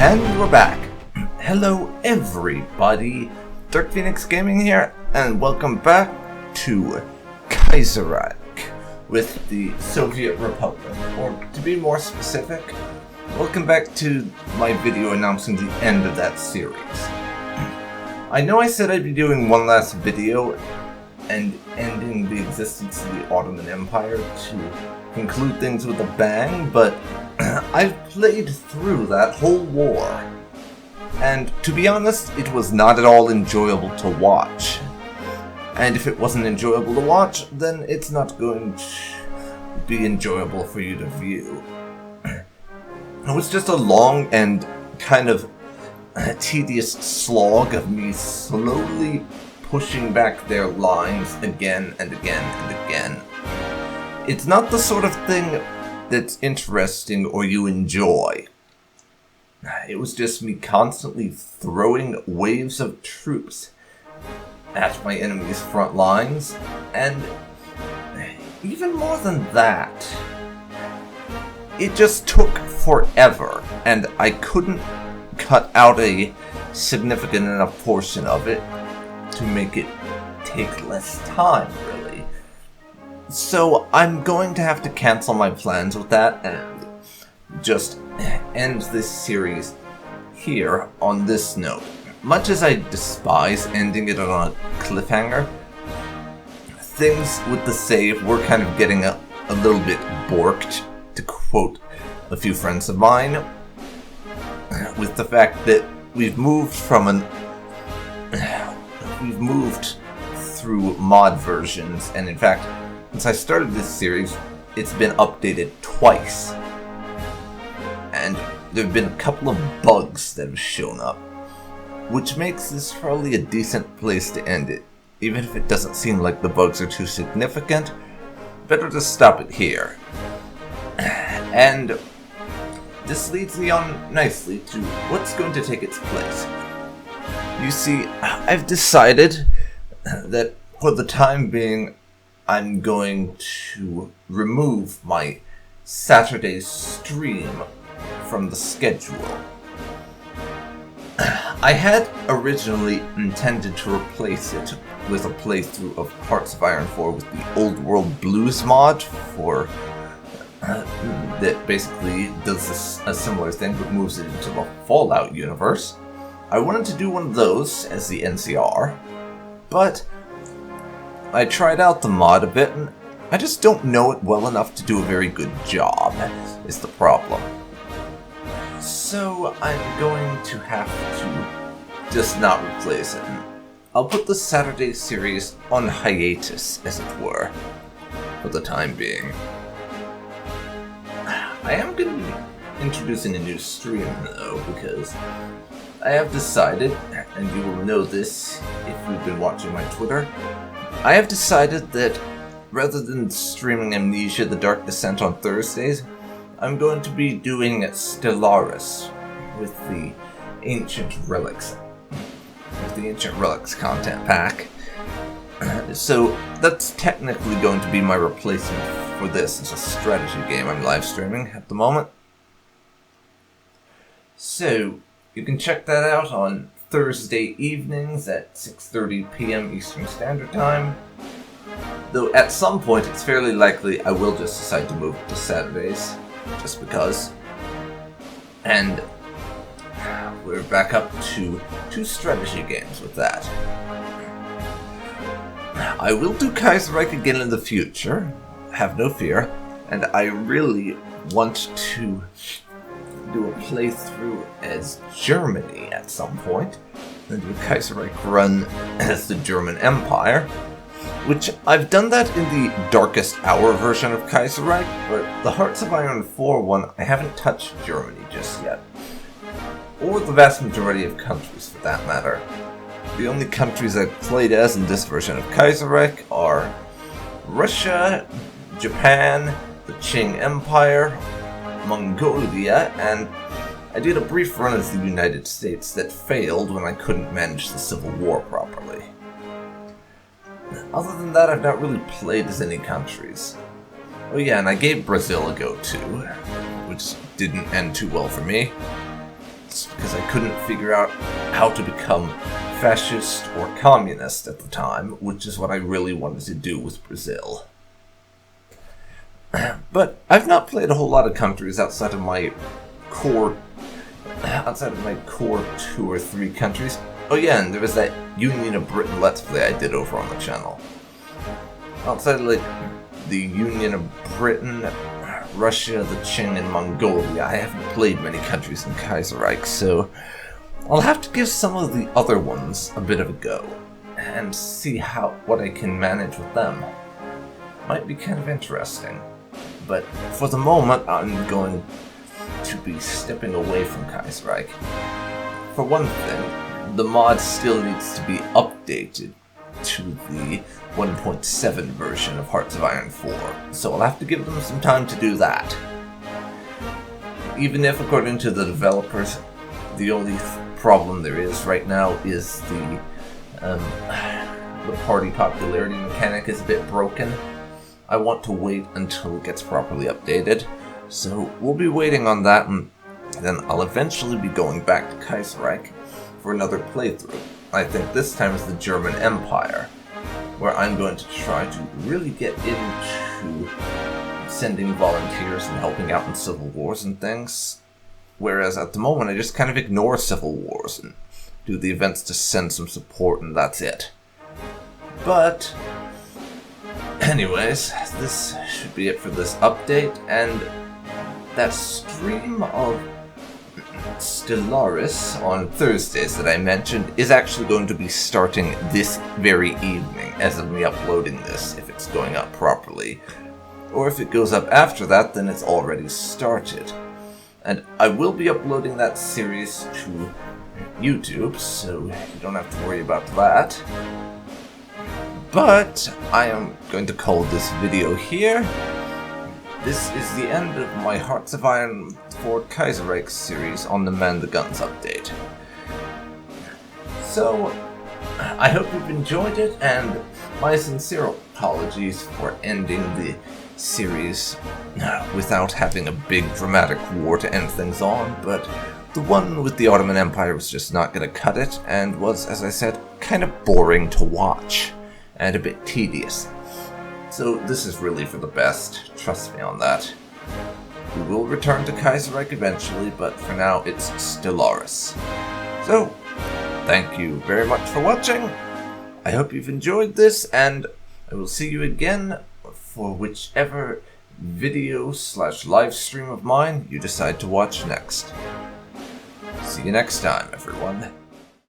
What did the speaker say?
And we're back. Hello everybody, Dark Phoenix Gaming here, and welcome back to Kaiserreich with the Soviet Republic, or to be more specific, welcome back to my video announcing the end of that series. I know I said I'd be doing one last video and ending the existence of the Ottoman Empire to conclude things with a bang, but I've played through that whole war, and to be honest, it was not at all enjoyable to watch. And if it wasn't enjoyable to watch, then it's not going to be enjoyable for you to view. It was just a long and kind of tedious slog of me slowly pushing back their lines again and again and again. It's not the sort of thing that's interesting or you enjoy. It was just me constantly throwing waves of troops at my enemy's front lines, and even more than that, it just took forever, and I couldn't cut out a significant enough portion of it to make it take less time, really. So I'm going to have to cancel my plans with that and just end this series here on this note. Much as I despise ending it on a cliffhanger, things with the save were kind of getting a little bit borked, to quote a few friends of mine, with the fact that we've moved through mod versions, and in fact, since I started this series, it's been updated twice. And there have been a couple of bugs that have shown up, which makes this probably a decent place to end it. Even if it doesn't seem like the bugs are too significant, better to stop it here. And this leads me on nicely to what's going to take its place. You see, I've decided that for the time being, I'm going to remove my Saturday stream from the schedule. I had originally intended to replace it with a playthrough of Hearts of Iron 4 with the Old World Blues mod for that basically does a similar thing but moves it into the Fallout universe. I wanted to do one of those as the NCR, but I tried out the mod a bit, and I just don't know it well enough to do a very good job, is the problem. So I'm going to have to just not replace it. I'll put the Saturday series on hiatus, as it were, for the time being. I am going to be introducing a new stream, though, because I have decided, and you will know this if you've been watching my Twitter, I have decided that rather than streaming Amnesia: The Dark Descent on Thursdays, I'm going to be doing Stellaris with the Ancient Relics content pack. So that's technically going to be my replacement for this. It's a strategy game I'm live streaming at the moment. So you can check that out on Thursday evenings at 6:30 p.m. Eastern Standard Time. Though at some point it's fairly likely I will just decide to move it to Saturdays, just because. And we're back up to 2 strategy games with that. I will do Kaiserreich again in the future, have no fear, and I really want to do a playthrough as Germany at some point, and do a Kaiserreich run as the German Empire, which I've done that in the Darkest Hour version of Kaiserreich, but the Hearts of Iron 4 one, I haven't touched Germany just yet. Or the vast majority of countries, for that matter. The only countries I've played as in this version of Kaiserreich are Russia, Japan, the Qing Empire, Mongolia, and I did a brief run as the United States that failed when I couldn't manage the Civil War properly. Other than that, I've not really played as any countries. Oh yeah, and I gave Brazil a go too, which didn't end too well for me. once, because I couldn't figure out how to become fascist or communist at the time, which is what I really wanted to do with Brazil. But I've not played a whole lot of countries outside of my core 2 or 3 countries. Oh yeah, and there was that Union of Britain Let's Play I did over on the channel. Outside of like the Union of Britain, Russia, the Qing, and Mongolia, I haven't played many countries in Kaiserreich, so I'll have to give some of the other ones a bit of a go, and see what I can manage with them. Might be kind of interesting, but for the moment I'm going to be stepping away from Kaiserreich. For one thing, the mod still needs to be updated to the 1.7 version of Hearts of Iron 4, so I'll have to give them some time to do that. Even if, according to the developers, the only problem there is right now is the party popularity mechanic is a bit broken. I want to wait until it gets properly updated, so we'll be waiting on that, and then I'll eventually be going back to Kaiserreich for another playthrough. I think this time is the German Empire, where I'm going to try to really get into sending volunteers and helping out in civil wars and things. Whereas at the moment I just kind of ignore civil wars and do the events to send some support, and that's it. But anyways, this should be it for this update, and that stream of Stellaris on Thursdays that I mentioned is actually going to be starting this very evening as of me uploading this, if it's going up properly. Or if it goes up after that, then it's already started. And I will be uploading that series to YouTube, so you don't have to worry about that. But I am going to call this video here. This is the end of my Hearts of Iron 4 Kaiserreich series on the Man the Guns update. So, I hope you've enjoyed it, and my sincere apologies for ending the series without having a big dramatic war to end things on, but the one with the Ottoman Empire was just not going to cut it, and was, as I said, kind of boring to watch, and a bit tedious. So this is really for the best, trust me on that. We will return to Kaiserreich eventually, but for now it's Stellaris. So, thank you very much for watching. I hope you've enjoyed this, and I will see you again for whichever video/live stream of mine you decide to watch next. See you next time, everyone.